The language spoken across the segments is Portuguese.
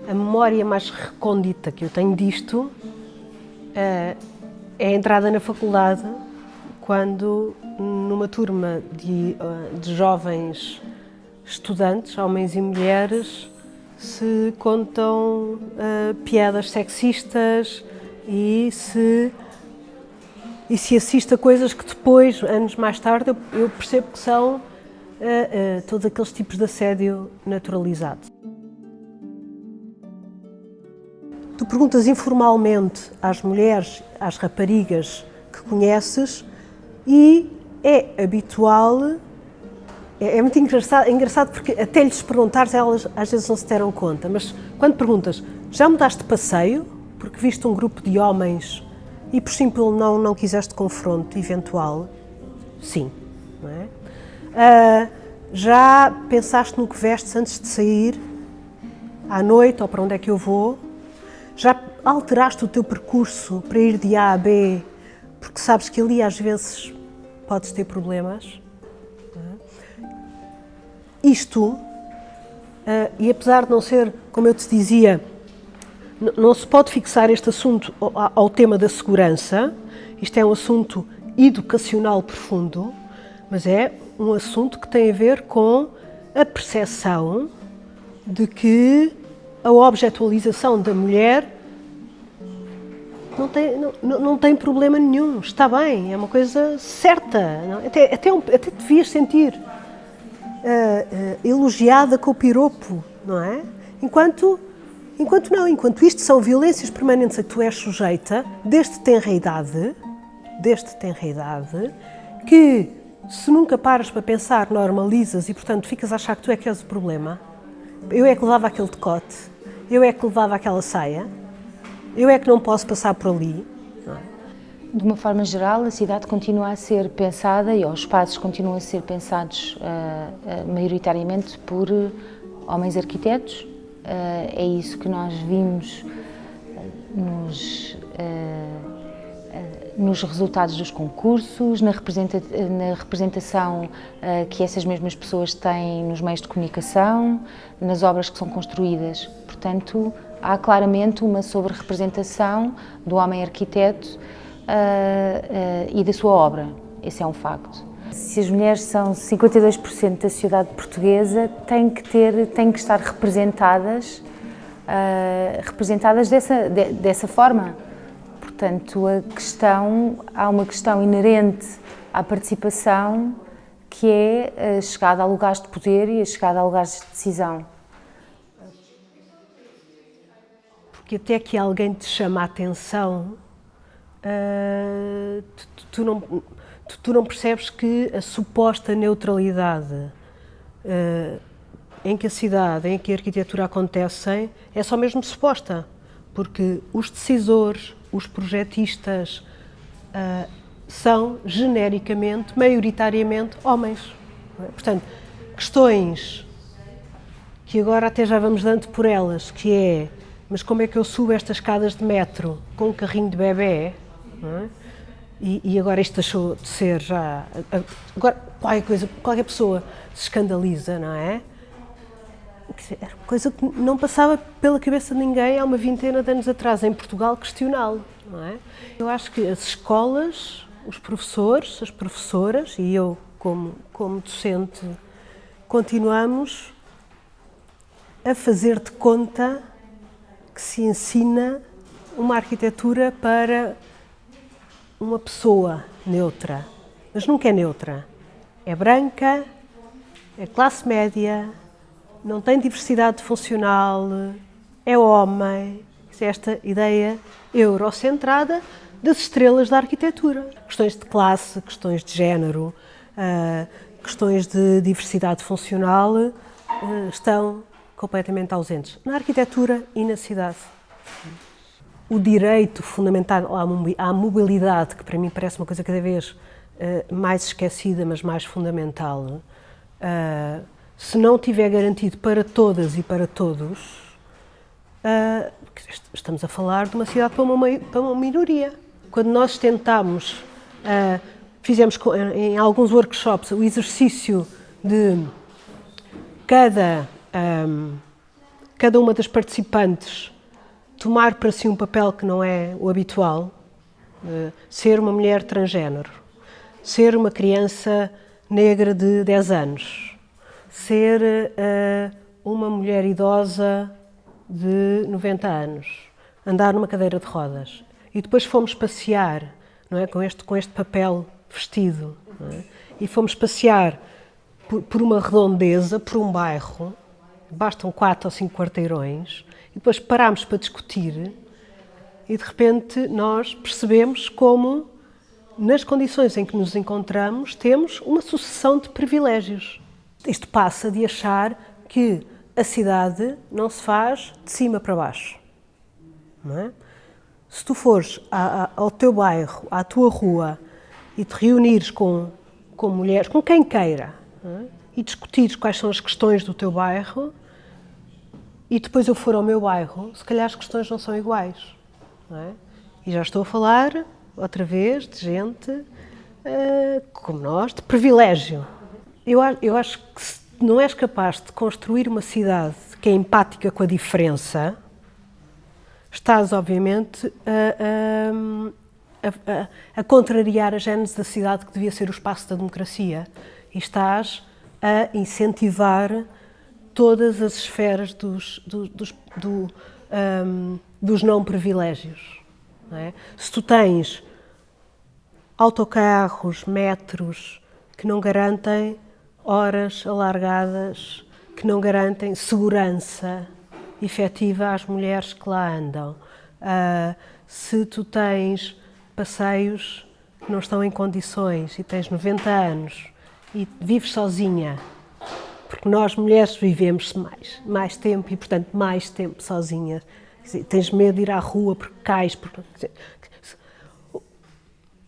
A memória mais recôndita que eu tenho disto é a entrada na faculdade, quando numa turma de jovens estudantes, homens e mulheres, se contam piadas sexistas e se assiste a coisas que depois, anos mais tarde, eu percebo que são todos aqueles tipos de assédio naturalizado. Tu perguntas informalmente às mulheres, às raparigas que conheces e é habitual, é muito engraçado porque até lhes perguntares, elas às vezes não se deram conta, mas quando perguntas, já mudaste de passeio, porque viste um grupo de homens e por simples não quiseste confronto eventual, sim, não é? Já pensaste no que vestes antes de sair, à noite ou para onde é que eu vou? Já alteraste o teu percurso para ir de A a B, porque sabes que ali às vezes podes ter problemas? Isto, e apesar de não ser, como eu te dizia, não se pode fixar este assunto ao tema da segurança, isto é um assunto educacional profundo, mas é um assunto que tem a ver com a percepção de que a objetualização da mulher não tem problema nenhum, está bem, é uma coisa certa, não? Até devias sentir elogiada com o piropo, não é? Enquanto isto são violências permanentes a que tu és sujeita, desde tenra idade, que se nunca paras para pensar, normalizas e, portanto, ficas a achar que tu é que és o problema. Eu é que levava aquele decote, eu é que levava aquela saia, eu é que não posso passar por ali. Não é? De uma forma geral, a cidade continua a ser pensada e os espaços continuam a ser pensados maioritariamente por homens arquitetos. É isso que nós vimos nos resultados dos concursos, na representação que essas mesmas pessoas têm nos meios de comunicação, nas obras que são construídas. Portanto, há claramente uma sobre-representação do homem arquiteto e da sua obra. Esse é um facto. Se as mulheres são 52% da sociedade portuguesa, têm que estar representadas dessa forma. Portanto, há uma questão inerente à participação, que é a chegada a lugares de poder e a chegada a lugares de decisão. Porque até que alguém te chama a atenção, tu não percebes que a suposta neutralidade em que a cidade, em que a arquitetura acontecem, é só mesmo suposta, porque os decisores, os projetistas são genericamente, maioritariamente, homens. Portanto, questões que agora até já vamos dando por elas, que é, mas como é que eu subo estas escadas de metro com um carrinho de bebé? Não é? E agora isto deixou de ser já... Agora qualquer pessoa se escandaliza, não é? Era uma coisa que não passava pela cabeça de ninguém há uma vintena de anos atrás, em Portugal, questioná-lo, não é? Eu acho que as escolas, os professores, as professoras, e eu como docente, continuamos a fazer de conta que se ensina uma arquitetura para uma pessoa neutra, mas nunca é neutra. É branca, é classe média, não tem diversidade funcional, é homem. É esta ideia eurocentrada das estrelas da arquitetura. Questões de classe, questões de género, questões de diversidade funcional estão completamente ausentes na arquitetura e na cidade. O direito fundamental à mobilidade, que para mim parece uma coisa cada vez mais esquecida, mas mais fundamental, se não tiver garantido para todas e para todos, estamos a falar de uma cidade para uma minoria. Quando nós tentamos fizemos em alguns workshops o exercício de cada uma das participantes tomar para si um papel que não é o habitual, ser uma mulher transgénero, ser uma criança negra de 10 anos, ser uma mulher idosa de 90 anos, andar numa cadeira de rodas. E depois fomos passear, não é, com este papel vestido, não é? E fomos passear por uma redondeza, por um bairro, bastam 4 ou 5 quarteirões, e depois parámos para discutir e de repente nós percebemos como, nas condições em que nos encontramos, temos uma sucessão de privilégios. Isto passa de achar que a cidade não se faz de cima para baixo, não é? Se tu fores ao teu bairro, à tua rua, e te reunires com mulheres, com quem queira, não é? E discutires quais são as questões do teu bairro, e depois eu for ao meu bairro, se calhar as questões não são iguais, não é? E já estou a falar, outra vez, de gente como nós, de privilégio. Eu acho que se não és capaz de construir uma cidade que é empática com a diferença, estás, obviamente, a contrariar a gênese da cidade que devia ser o espaço da democracia, e estás a incentivar todas as esferas dos não privilégios. Não é? Se tu tens autocarros, metros que não garantem horas alargadas, que não garantem segurança efetiva às mulheres que lá andam, se tu tens passeios que não estão em condições e tens 90 anos e vives sozinha, porque nós mulheres vivemos mais tempo e, portanto, mais tempo sozinhas. Tens medo de ir à rua porque cais.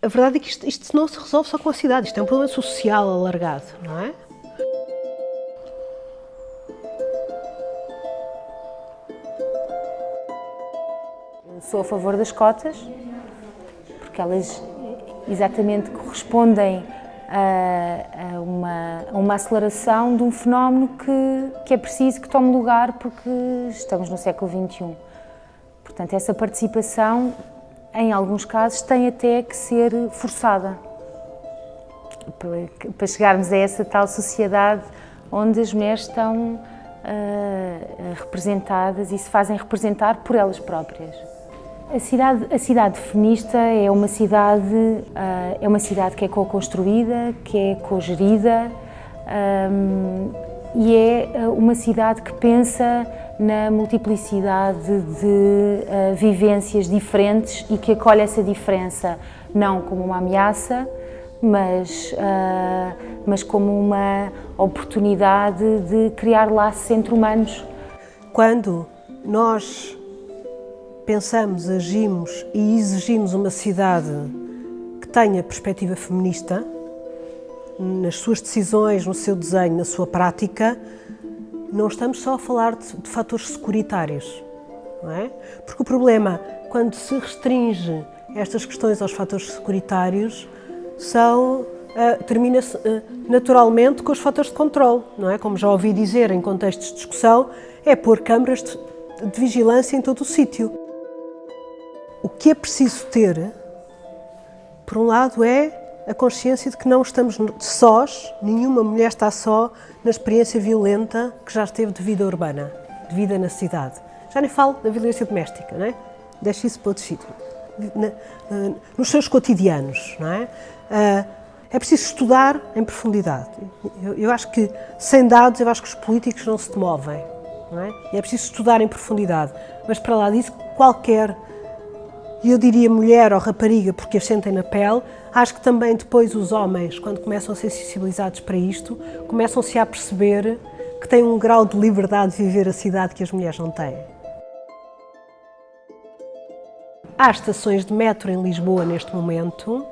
A verdade é que isto não se resolve só com a cidade, isto é um problema social alargado, não é? Eu sou a favor das cotas, porque elas exatamente correspondem a uma aceleração de um fenómeno que é preciso que tome lugar porque estamos no século XXI. Portanto, essa participação, em alguns casos, tem até que ser forçada para chegarmos a essa tal sociedade onde as mulheres estão representadas e se fazem representar por elas próprias. A cidade feminista é uma cidade que é co-construída, que é co-gerida e é uma cidade que pensa na multiplicidade de vivências diferentes e que acolhe essa diferença não como uma ameaça, mas como uma oportunidade de criar laços entre humanos. Quando nós pensamos, agimos e exigimos uma cidade que tenha perspectiva feminista, nas suas decisões, no seu desenho, na sua prática, não estamos só a falar de fatores securitários, não é? Porque o problema, quando se restringe estas questões aos fatores securitários, termina-se naturalmente com os fatores de controle, não é? Como já ouvi dizer em contextos de discussão, é pôr câmaras de vigilância em todo o sítio. O que é preciso ter, por um lado, é a consciência de que não estamos sós, nenhuma mulher está só na experiência violenta que já esteve de vida urbana, de vida na cidade. Já nem falo da violência doméstica, não é? Deixo isso para outro sítio. Nos seus cotidianos, não é? É preciso estudar em profundidade. Eu acho que, sem dados, eu acho que os políticos não se movem, não é? E é preciso estudar em profundidade. Mas, para lá disso, qualquer, eu diria mulher ou rapariga, porque as sentem na pele, acho que também depois os homens, quando começam a ser sensibilizados para isto, começam-se a perceber que têm um grau de liberdade de viver a cidade que as mulheres não têm. Há estações de metro em Lisboa neste momento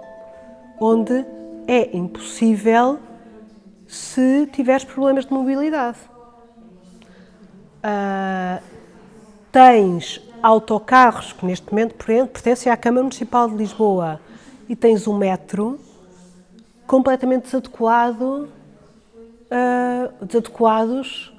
onde é impossível se tiveres problemas de mobilidade. Tens autocarros que neste momento pertencem à Câmara Municipal de Lisboa e tens um metro completamente desadequados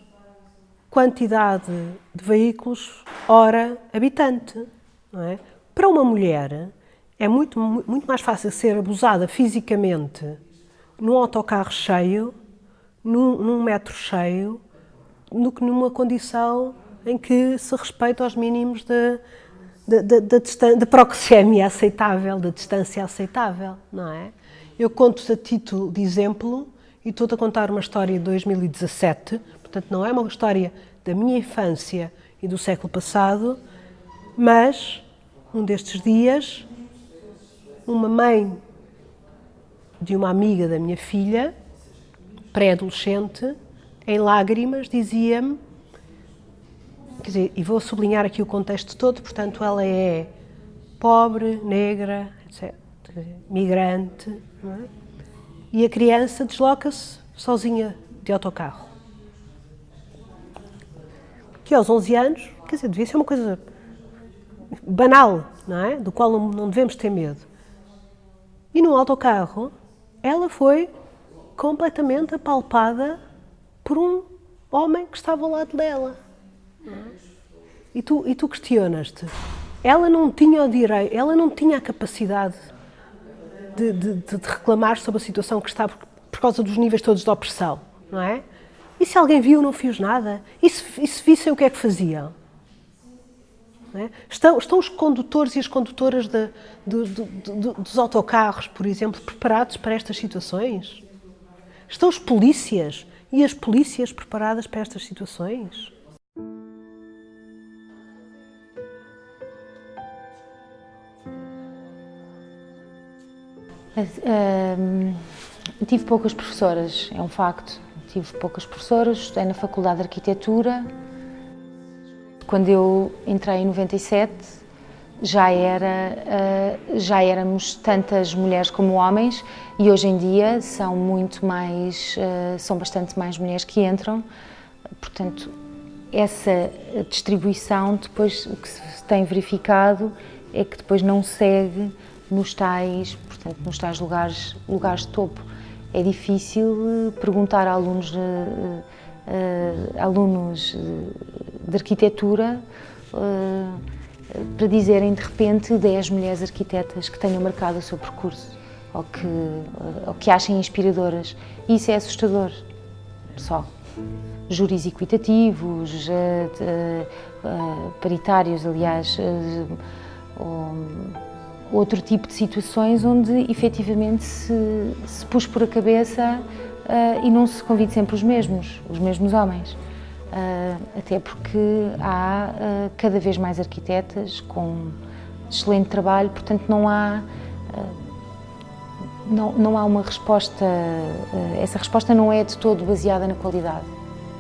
quantidade de veículos hora habitante, não é? Para uma mulher é muito mais fácil ser abusada fisicamente num autocarro cheio, num metro cheio, do que numa condição em que se respeita aos mínimos de proxémia aceitável, de distância aceitável, não é? Eu conto-te a título de exemplo e estou-te a contar uma história de 2017, portanto não é uma história da minha infância e do século passado, mas um destes dias, uma mãe de uma amiga da minha filha, pré-adolescente, em lágrimas, dizia-me, quer dizer, e vou sublinhar aqui o contexto todo, portanto, ela é pobre, negra, etc., migrante, não é? E a criança desloca-se sozinha de autocarro. Que aos 11 anos, quer dizer, devia ser uma coisa banal, não é? Do qual não devemos ter medo. E no autocarro, ela foi completamente apalpada por um homem que estava ao lado dela. E tu questionas-te, ela não tinha o direito, ela não tinha a capacidade de reclamar sobre a situação que está por causa dos níveis todos de opressão, não é? E se alguém viu, não fez nada? E se vissem, o que é que faziam? Não é? Estão os condutores e as condutoras dos autocarros, por exemplo, preparados para estas situações? Estão os polícias e as polícias preparadas para estas situações? Tive poucas professoras, é um facto. Tive poucas professoras, estudei na Faculdade de Arquitetura. Quando eu entrei em 97, já éramos tantas mulheres como homens e hoje em dia são bastante mais mulheres que entram. Portanto, essa distribuição, depois o que se tem verificado é que depois não segue nos tais lugares de topo. É difícil perguntar a alunos de arquitetura para dizerem de repente 10 mulheres arquitetas que tenham marcado o seu percurso ou que achem inspiradoras. E isso é assustador. Só. Júris equitativos, paritários, aliás, outro tipo de situações onde efetivamente se pus por a cabeça e não se convide sempre os mesmos homens. Até porque há cada vez mais arquitetas com excelente trabalho, portanto não há uma resposta, essa resposta não é de todo baseada na qualidade,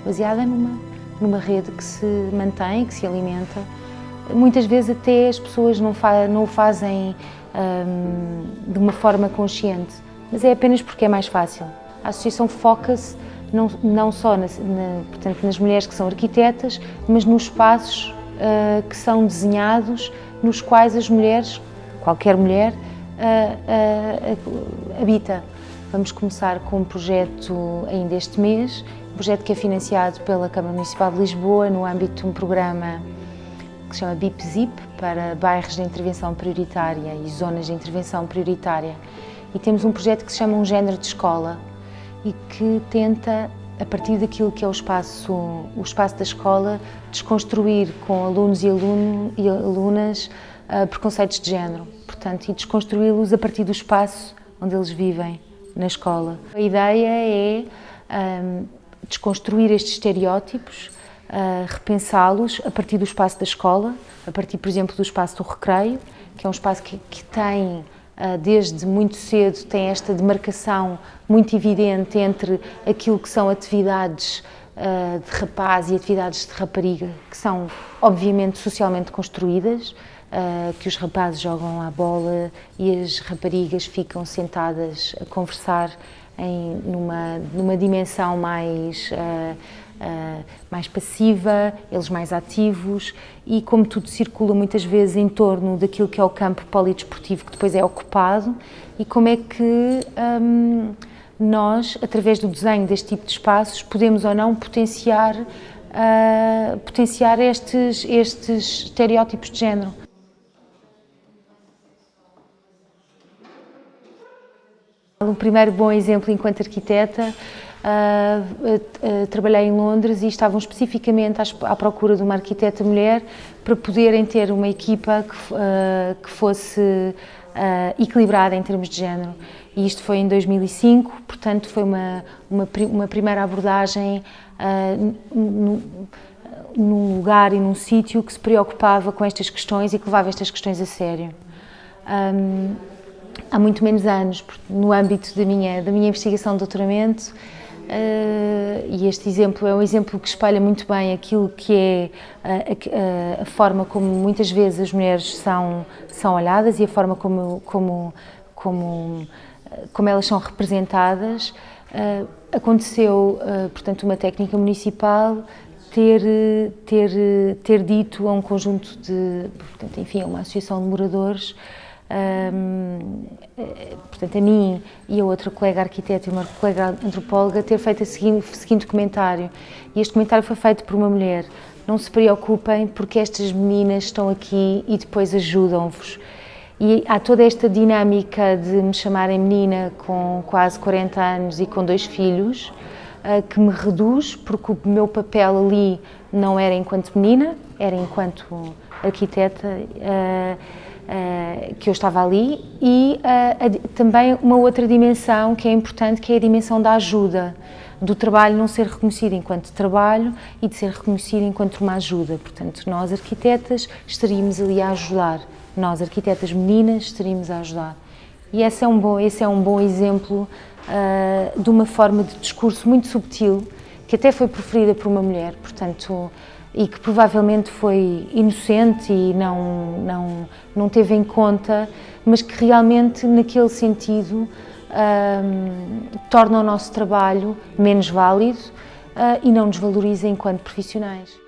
baseada numa rede que se mantém, que se alimenta. Muitas vezes até as pessoas não o fazem de uma forma consciente, mas é apenas porque é mais fácil. A associação foca-se não só portanto, nas mulheres que são arquitetas, mas nos espaços que são desenhados, nos quais as mulheres, qualquer mulher, habita. Vamos começar com um projeto ainda este mês, um projeto que é financiado pela Câmara Municipal de Lisboa no âmbito de um programa que se chama BIP-ZIP, para bairros de intervenção prioritária e zonas de intervenção prioritária. E temos um projeto que se chama Um Género de Escola e que tenta, a partir daquilo que é o espaço da escola, desconstruir com alunos e alunas preconceitos de género, portanto, e desconstruí-los a partir do espaço onde eles vivem na escola. A ideia é desconstruir estes estereótipos, repensá-los a partir do espaço da escola, a partir, por exemplo, do espaço do recreio, que é um espaço que tem, desde muito cedo, tem esta demarcação muito evidente entre aquilo que são atividades de rapaz e atividades de rapariga, que são, obviamente, socialmente construídas, que os rapazes jogam à bola e as raparigas ficam sentadas a conversar numa dimensão mais mais passiva, eles mais ativos, e como tudo circula muitas vezes em torno daquilo que é o campo polidesportivo que depois é ocupado, e como é que nós, através do desenho deste tipo de espaços, podemos ou não potenciar estes estereótipos de género. Um primeiro bom exemplo enquanto arquiteta, trabalhei em Londres e estavam especificamente à procura de uma arquiteta mulher para poderem ter uma equipa que fosse equilibrada em termos de género. E isto foi em 2005, portanto foi uma primeira abordagem num lugar e num sítio que se preocupava com estas questões e que levava estas questões a sério. Há muito menos anos, no âmbito da minha investigação de doutoramento, e este exemplo é um exemplo que espelha muito bem aquilo que é a forma como muitas vezes as mulheres são olhadas e a forma como elas são representadas. Aconteceu, portanto, uma técnica municipal ter dito a um conjunto de, portanto, enfim, a uma associação de moradores, portanto, a mim e a outra colega arquiteta e uma colega antropóloga, ter feito o seguinte comentário, e este comentário foi feito por uma mulher: não se preocupem porque estas meninas estão aqui e depois ajudam-vos. E há toda esta dinâmica de me chamarem menina com quase 40 anos e com 2 filhos, que me reduz, porque o meu papel ali não era enquanto menina, era enquanto arquiteta, que eu estava ali, e também uma outra dimensão que é importante, que é a dimensão da ajuda, do trabalho não ser reconhecido enquanto trabalho e de ser reconhecido enquanto uma ajuda. Portanto, nós arquitetas estaríamos ali a ajudar, nós arquitetas meninas estaríamos a ajudar. E esse é um bom exemplo de uma forma de discurso muito subtil, que até foi proferida por uma mulher, portanto, e que provavelmente foi inocente e não teve em conta, mas que realmente, naquele sentido, torna o nosso trabalho menos válido e não nos valoriza enquanto profissionais.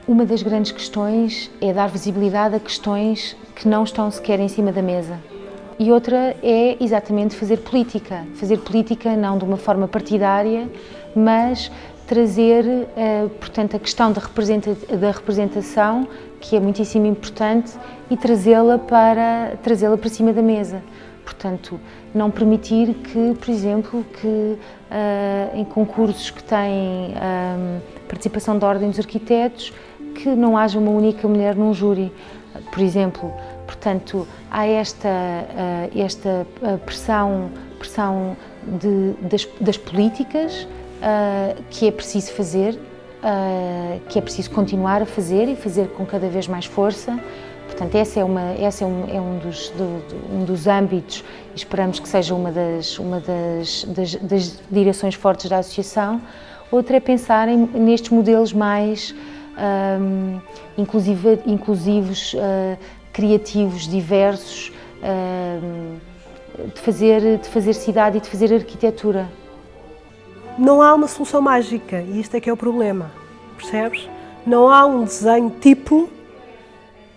Uma das grandes questões é dar visibilidade a questões que não estão sequer em cima da mesa. E outra é exatamente fazer política não de uma forma partidária, mas trazer, portanto, a questão da representação, que é muitíssimo importante, e trazê-la para cima da mesa. Portanto, não permitir que, por exemplo, em concursos que têm participação da Ordem dos Arquitetos, que não haja uma única mulher num júri, por exemplo. Portanto, há esta pressão das políticas que é preciso fazer, que é preciso continuar a fazer e fazer com cada vez mais força. Portanto, esse é um dos âmbitos, e esperamos que seja uma das direções fortes da associação. Outra é pensar nestes modelos mais inclusivos, criativos, diversos, de fazer cidade e de fazer arquitetura. Não há uma solução mágica, e isto é que é o problema, percebes? Não há um desenho tipo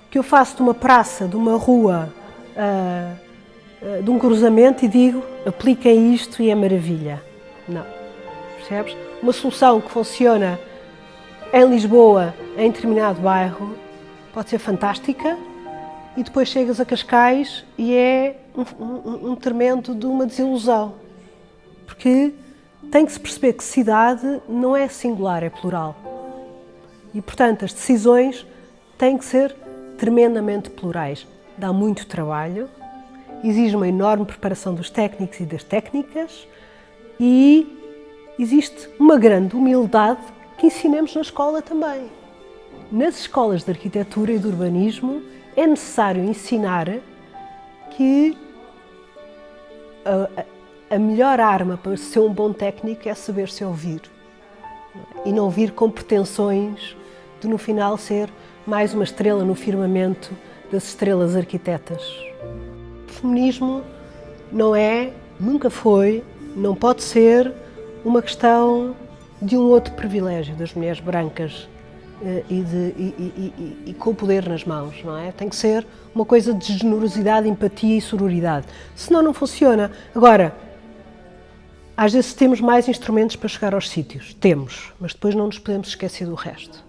que eu faço de uma praça, de uma rua, de um cruzamento e digo, apliquem isto e é maravilha. Não, percebes? Uma solução que funciona em Lisboa, em determinado bairro, pode ser fantástica, e depois chegas a Cascais e é um tremendo de uma desilusão. Porque tem que se perceber que cidade não é singular, é plural. E, portanto, as decisões têm que ser tremendamente plurais. Dá muito trabalho, exige uma enorme preparação dos técnicos e das técnicas, e existe uma grande humildade que ensinamos na escola também. Nas escolas de arquitetura e de urbanismo é necessário ensinar que a melhor arma para ser um bom técnico é saber-se ouvir. E não vir com pretensões de, no final, ser mais uma estrela no firmamento das estrelas arquitetas. O feminismo não é Nunca foi, não pode ser uma questão de um outro privilégio das mulheres brancas e com o poder nas mãos, não é? Tem que ser uma coisa de generosidade, empatia e sororidade. Senão não funciona. Agora, às vezes temos mais instrumentos para chegar aos sítios, temos, mas depois não nos podemos esquecer do resto.